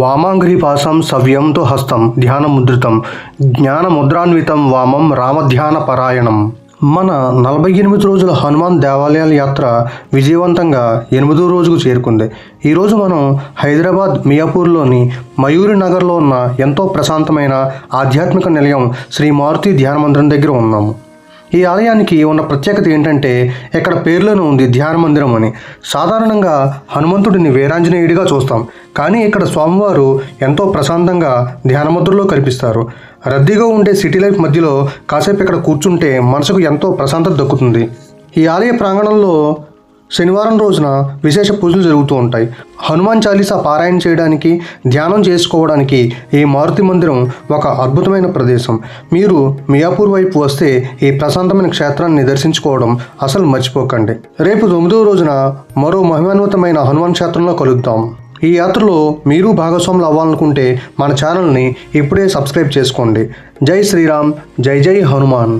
వామాంఘ్రిపాశం సవ్యంతో హస్తం ధ్యానముద్రితం జ్ఞానముద్రాన్వితం వామం రామధ్యానపరాయణం. మన 48 రోజుల హనుమాన్ దేవాలయాల యాత్ర విజయవంతంగా 8వ రోజుకు చేరుకుంది. ఈరోజు మనం హైదరాబాద్ మియాపూర్లోని మయూరి నగర్లో ఉన్న ఎంతో ప్రశాంతమైన ఆధ్యాత్మిక నిలయం శ్రీ మారుతి ధ్యాన మందిరం దగ్గర ఉన్నాము. ఈ ఆలయానికి ఉన్న ప్రత్యేకత ఏంటంటే ఇక్కడ పేర్లోనే ఉంది ధ్యాన మందిరం అని. సాధారణంగా హనుమంతుడిని వీరాంజనేయుడిగా చూస్తాం, కానీ ఇక్కడ స్వామివారు ఎంతో ప్రశాంతంగా ధ్యానముద్రలో కనిపిస్తారు. రద్దీగా ఉండే సిటీ లైఫ్ మధ్యలో కాసేపు ఇక్కడ కూర్చుంటే మనసుకు ఎంతో ప్రశాంతత దక్కుతుంది. ఈ ఆలయ ప్రాంగణంలో శనివారం రోజున విశేష పూజలు జరుగుతూ ఉంటాయి. హనుమాన్ చాలీసా పారాయణ చేయడానికి, ధ్యానం చేసుకోవడానికి ఈ మారుతి మందిరం ఒక అద్భుతమైన ప్రదేశం. మీరు మియాపూర్ వైపు వస్తే ఈ ప్రశాంతమైన క్షేత్రాన్ని దర్శించుకోవడం అసలు మర్చిపోకండి. రేపు 9వ రోజున మరో మహిమాన్వితమైన హనుమాన్ క్షేత్రంలో కలుద్దాం. ఈ యాత్రలో మీరు భాగస్వాములు అవ్వాలనుకుంటే మన ఛానల్ని ఇప్పుడే సబ్స్క్రైబ్ చేసుకోండి. జై శ్రీరామ్, జై జై హనుమాన్.